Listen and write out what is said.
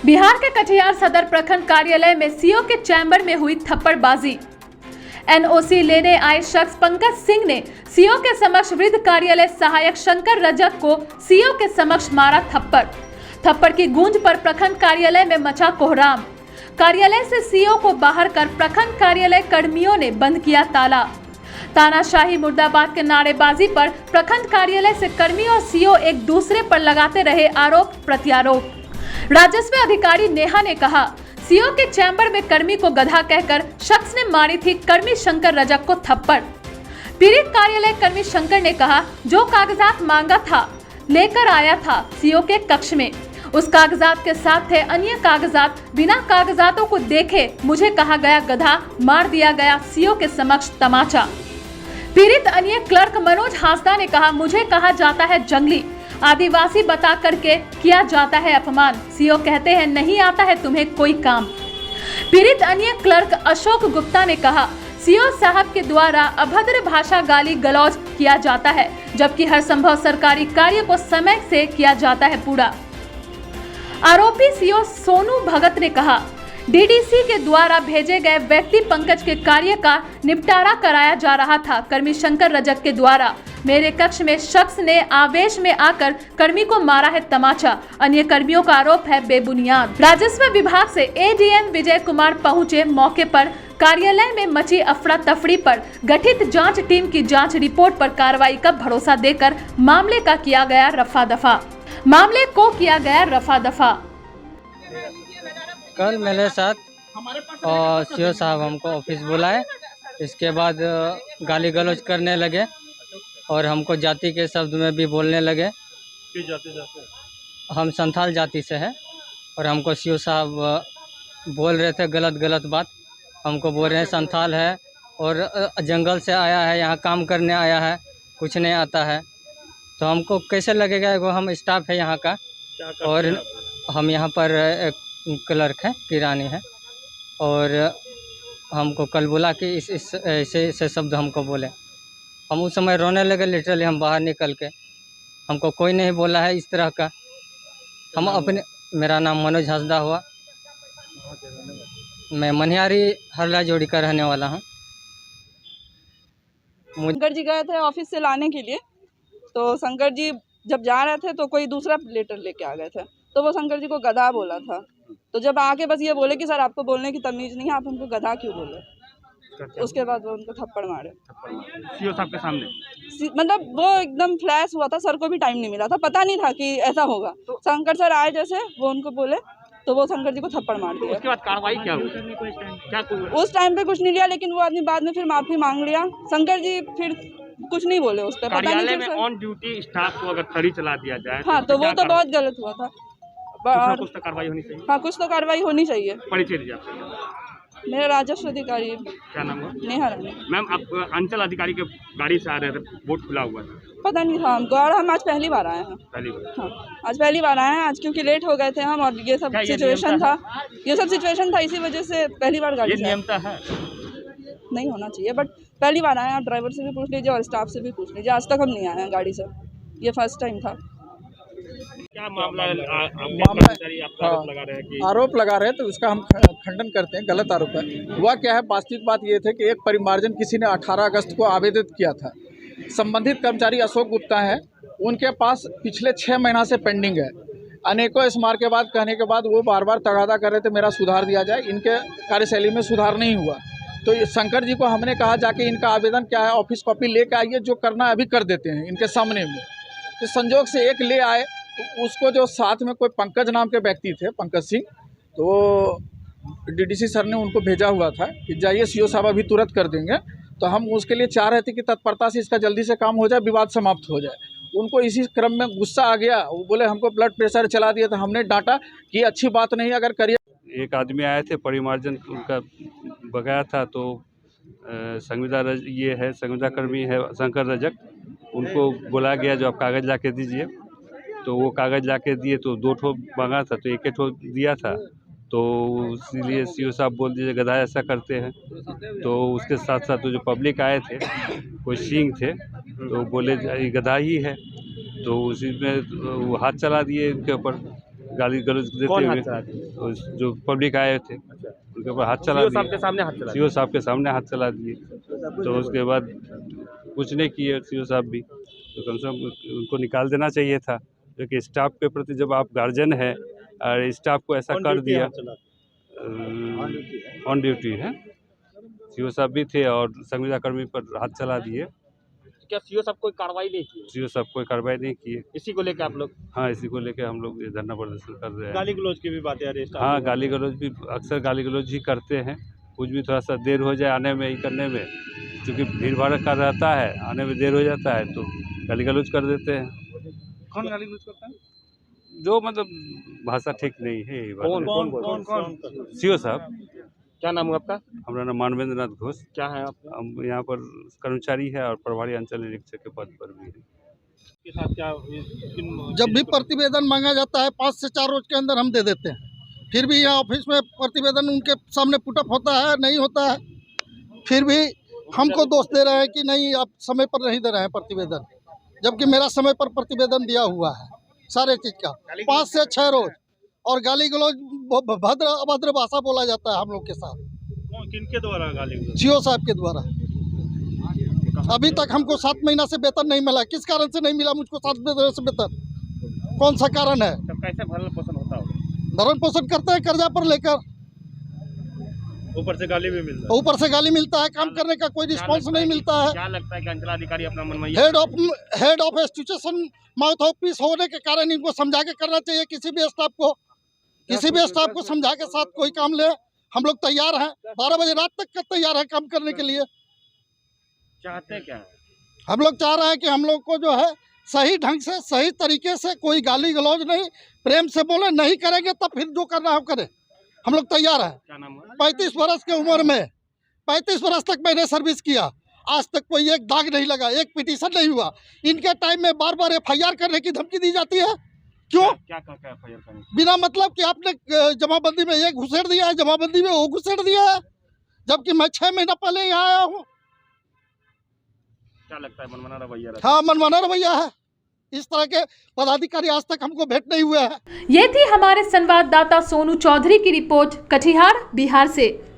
बिहार के कटिहार सदर प्रखंड कार्यालय में सीओ के चैम्बर में हुई थप्पड़बाजी। एनओसी लेने आए शख्स पंकज सिंह ने सीओ के समक्ष वृद्ध कार्यालय सहायक शंकर रजक को सीओ के समक्ष मारा थप्पड़ की गूंज पर प्रखंड कार्यालय में मचा कोहराम। कार्यालय से सीओ को बाहर कर प्रखंड कार्यालय कर्मियों ने बंद किया ताला। तानाशाही मुर्दाबाद के नारेबाजी पर प्रखंड कार्यालय से कर्मी और सीओ एक दूसरे पर लगाते रहे आरोप प्रत्यारोप। राजस्व अधिकारी नेहा ने कहा, सीओ के चैम्बर में कर्मी को गधा कहकर शख्स ने मारी थी कर्मी शंकर रजक को थप्पड़। पीड़ित कार्यालय कर्मी शंकर ने कहा, जो कागजात मांगा था लेकर आया था सीओ के कक्ष में, उस कागजात के साथ थे अन्य कागजात। बिना कागजातों को देखे मुझे कहा गया गधा, मार दिया गया सीओ के समक्ष तमाचा। पीड़ित अन्य क्लर्क मनोज हांसदा ने कहा, मुझे कहा जाता है जंगली, आदिवासी बता करके किया जाता है अपमान। सीओ कहते हैं नहीं आता है तुम्हें कोई काम। पीड़ित अन्य क्लर्क अशोक गुप्ता ने कहा, सीओ साहब के द्वारा अभद्र भाषा गाली गलौज किया जाता है, जबकि हर संभव सरकारी कार्य को समय से किया जाता है पूरा। आरोपी सीओ सोनू भगत ने कहा, डीडीसी के द्वारा भेजे गए व्यक्ति पंकज के कार्य का निपटारा कराया जा रहा था। कर्मी शंकर रजक के द्वारा मेरे कक्ष में शख्स ने आवेश में आकर कर्मी को मारा है तमाचा। अन्य कर्मियों का आरोप है बेबुनियाद। राजस्व विभाग से एडीएम विजय कुमार पहुंचे मौके पर। कार्यालय में मची अफरा तफरी पर गठित जांच टीम की जांच रिपोर्ट पर कार्रवाई का भरोसा देकर मामले को किया गया रफा दफा। कल मेरे साथ और सीओ साहब हमको ऑफिस बुलाए, इसके बाद गाली गलौज करने लगे और हमको जाति के शब्द में भी बोलने लगे। किस जाति से? हम संथाल जाति से हैं और हमको सीओ साहब बोल रहे थे गलत बात। हमको बोल रहे हैं संथाल है और जंगल से आया है, यहाँ काम करने आया है, कुछ नहीं आता है। तो हमको कैसे लगेगा, वो हम स्टाफ है यहाँ का और हम यहाँ पर एक क्लर्क है, किरानी है, और हमको कल बोला कि ऐसे शब्द हमको बोले। हम उस समय रोने लगे लिटरली। हम बाहर निकल के, हमको कोई नहीं बोला है इस तरह का। हम अपने, मेरा नाम मनोज हांसदा हुआ, मैं मनिहारी हरला जोड़ी का रहने वाला हूँ। शंकर जी गए थे ऑफिस से लाने के लिए, तो शंकर जी जब जा रहे थे तो कोई दूसरा लेटर लेके आ गए थे, तो वो शंकर जी को गधा बोला था। तो जब आके बस ये बोले कि सर आपको बोलने की तमीज़ नहीं है, आप हमको गधा क्यों बोले। उसके बाद वो उनको थप्पड़ मारे सीओ साहब के सामने। मतलब वो एकदम फ्लैश हुआ था, सर को भी टाइम नहीं मिला था, पता नहीं था कि ऐसा होगा। तो शंकर सर आए जैसे वो उनको बोले तो वो शंकर जी को थप्पड़ मार दिया। उसके बाद कार्रवाई क्या हुई? उस टाइम पे कुछ नहीं लिया, लेकिन वो आदमी बाद में फिर माफी मांग लिया। शंकर जी फिर कुछ नहीं बोले उस पर। कार्यालय में ऑन ड्यूटी स्टाफ को अगर खड़ी चला दिया जाए, हाँ, तो वो तो बहुत गलत हुआ था। कुछ तो कार्रवाई होनी चाहिए। हाँ, कुछ तो कार्रवाई होनी चाहिए। परिचय दीजिए आपका। मेरा राजस्व अधिकारी क्या नाम है? नेहा रानी। मैम, आप अंचल अधिकारी के गाड़ी से आ रहे थे, बोर्ड खुला हुआ था? पता नहीं था हमको, और हम आज पहली बार आए हैं। पहली बार? हाँ, आज पहली बार आए हैं। आज क्योंकि लेट हो गए थे हम, और ये सब सिचुएशन था, इसी वजह से पहली बार गाड़ी। ये नियमता है, नहीं होना चाहिए, बट पहली बार आए हैं। आप ड्राइवर से भी पूछ लीजिए और स्टाफ से भी पूछ लीजिए। आज तक हम नहीं आए हैं गाड़ी से, ये फर्स्ट टाइम था। क्या मामला है? आरोप लगा रहे हैं तो उसका हम खंडन करते हैं, गलत आरोप है। हुआ क्या है, वास्तविक बात ये थे कि एक परिमार्जन किसी ने 18 अगस्त को आवेदित किया था। संबंधित कर्मचारी अशोक गुप्ता हैं, उनके पास पिछले 6 महीना से पेंडिंग है। अनेकों स्मार के बाद कहने के बाद वो बार बार तगादा कर रहे थे मेरा सुधार दिया जाए। इनके कार्यशैली में सुधार नहीं हुआ, तो शंकर जी को हमने कहा जाके इनका आवेदन क्या है, ऑफिस कॉपी लेके आइए, जो करना है अभी कर देते हैं इनके सामने में। तो संजोग से एक ले आए, तो उसको जो साथ में कोई पंकज नाम के व्यक्ति थे, पंकज सिंह, तो डीडीसी सर ने उनको भेजा हुआ था कि जाइए, सीओ साहब अभी तुरंत कर देंगे। तो हम उसके लिए चाह रहे थे कि तत्परता से इसका जल्दी से काम हो जाए, विवाद समाप्त हो जाए। उनको इसी क्रम में गुस्सा आ गया, वो बोले हमको ब्लड प्रेशर चला दिया। तो हमने डांटा कि अच्छी बात नहीं, अगर करिए। एक आदमी आए थे, परिमार्जन उनका बकाया था, तो संविदा कर्मी है शंकर रजक, उनको बोला गया जो आप कागज़ ला के दीजिए। तो वो कागज़ ला के दिए, तो 2 ठो मांगा था, तो 1 ठो दिया था। तो इसीलिए सीओ साहब बोल दीजिए गधा ऐसा करते हैं। तो उसके साथ साथ तो जो पब्लिक आए थे, कोई सिंह थे, तो बोले ये गधा ही है। तो उसी में वो हाथ चला दिए उनके ऊपर, गाली गलौज देते कौन हाथ हुए चला दिया? उस जो पब्लिक आए थे उनके ऊपर हाथ चला सीओ साहब के दिए। सामने हाथ चला सीओ साहब के सामने हाथ चला दिए, तो उसके बाद कुछ नहीं किए सीओ साहब भी, तो कम से कम उनको निकाल देना चाहिए था, क्योंकि स्टाफ के प्रति जब आप गार्जियन है और स्टाफ को ऐसा कर दिया। ऑन ड्यूटी है, सीओ साहब भी थे और संविदा कर्मी पर हाथ चला दिए। क्या सीओ साहब कोई कार्रवाई नहीं की? सीओ साहब कोई कार्रवाई नहीं किए। इसी को लेकर आप लोग हाँ, इसी को लेकर हम लोग ये धरना प्रदर्शन कर रहे हैं। गाली गलौज की भी बातें आ रही है। हाँ, गाली गलौज भी अक्सर गाली गलौज ही करते हैं, कुछ भी थोड़ा सा देर हो जाए आने में ही करने में, क्योंकि भीड़ भाड़ का रहता है, आने में देर हो जाता है तो गाली गलौज कर देते हैं। कौन गाली गलौज करता है? जो मतलब भाषा ठीक नहीं है यही बात है। कौन? सीओ साहब। क्या नाम है आपका? हमारा नाम मानवेंद्र नाथ घोष। क्या है आप? हम यहाँ पर कर्मचारी है और प्रभारी अंचल निरीक्षक के पद पर भी है। के साथ क्या जब भी प्रतिवेदन मांगा जाता है 5 से 4 रोज के अंदर हम दे देते हैं, फिर भी यहाँ ऑफिस में प्रतिवेदन उनके सामने पुटअप होता है, नहीं होता है, फिर भी हमको दोष दे रहे हैं कि नहीं आप समय पर नहीं दे रहे हैं प्रतिवेदन, जबकि मेरा समय पर प्रतिवेदन दिया हुआ है सारे चीज़ का। 5 से 6 रोज और गाली गलौज भद्र अभद्र भाषा बोला जाता है हम लोग के साथ। किनके द्वारा गाली गलौज? सीओ साहब के द्वारा। अभी तक हमको 7 महीना से वेतन नहीं मिला। किस कारण से नहीं मिला मुझको 7 महीने से वेतन? कौन सा कारण है? तब कैसे भरण पोषण होता होगा? भरण पोषण करते हैं कर्जा पर लेकर, ऊपर से गाली भी मिलता है। ऊपर से गाली मिलता है, काम करने का कोई रिस्पॉन्स नहीं मिलता है। क्या लगता है कि अंचलाधिकारी अपना मनमानी head of institution mouth of peace होने के कारण इनको समझा के करना चाहिए। किसी भी स्टाफ को समझा के साथ कोई काम ले। हम लोग तैयार हैं, 12 बजे रात तक का तैयार है काम करने के लिए। चाहते क्या है? हम लोग चाह रहे हैं कि हम लोग को जो है सही ढंग से सही तरीके से, कोई गाली गलौज नहीं, प्रेम से बोले। नहीं करेंगे तब फिर जो करना है करें, हम लोग तैयार हैं। क्या नाम है? 35 वर्ष की उम्र में 35 वर्ष तक मैंने सर्विस किया, आज तक कोई एक दाग नहीं लगा, एक पिटीशन नहीं हुआ। इनके टाइम में बार बार FIR करने की धमकी दी जाती है। क्यों? क्या FIR करने? बिना मतलब कि आपने जमाबंदी में ये घुसेड़ दिया है, जमाबंदी में वो घुसेड़ दिया है, जबकि मैं 6 महीना पहले यहाँ आया हूँ। क्या लगता है मनमाना रवैया? हाँ, मनमाना रवैया है। इस तरह के पदाधिकारी आज तक हमको भेंट नहीं हुए हैं। ये थी हमारे संवाददाता सोनू चौधरी की रिपोर्ट कटिहार, बिहार से।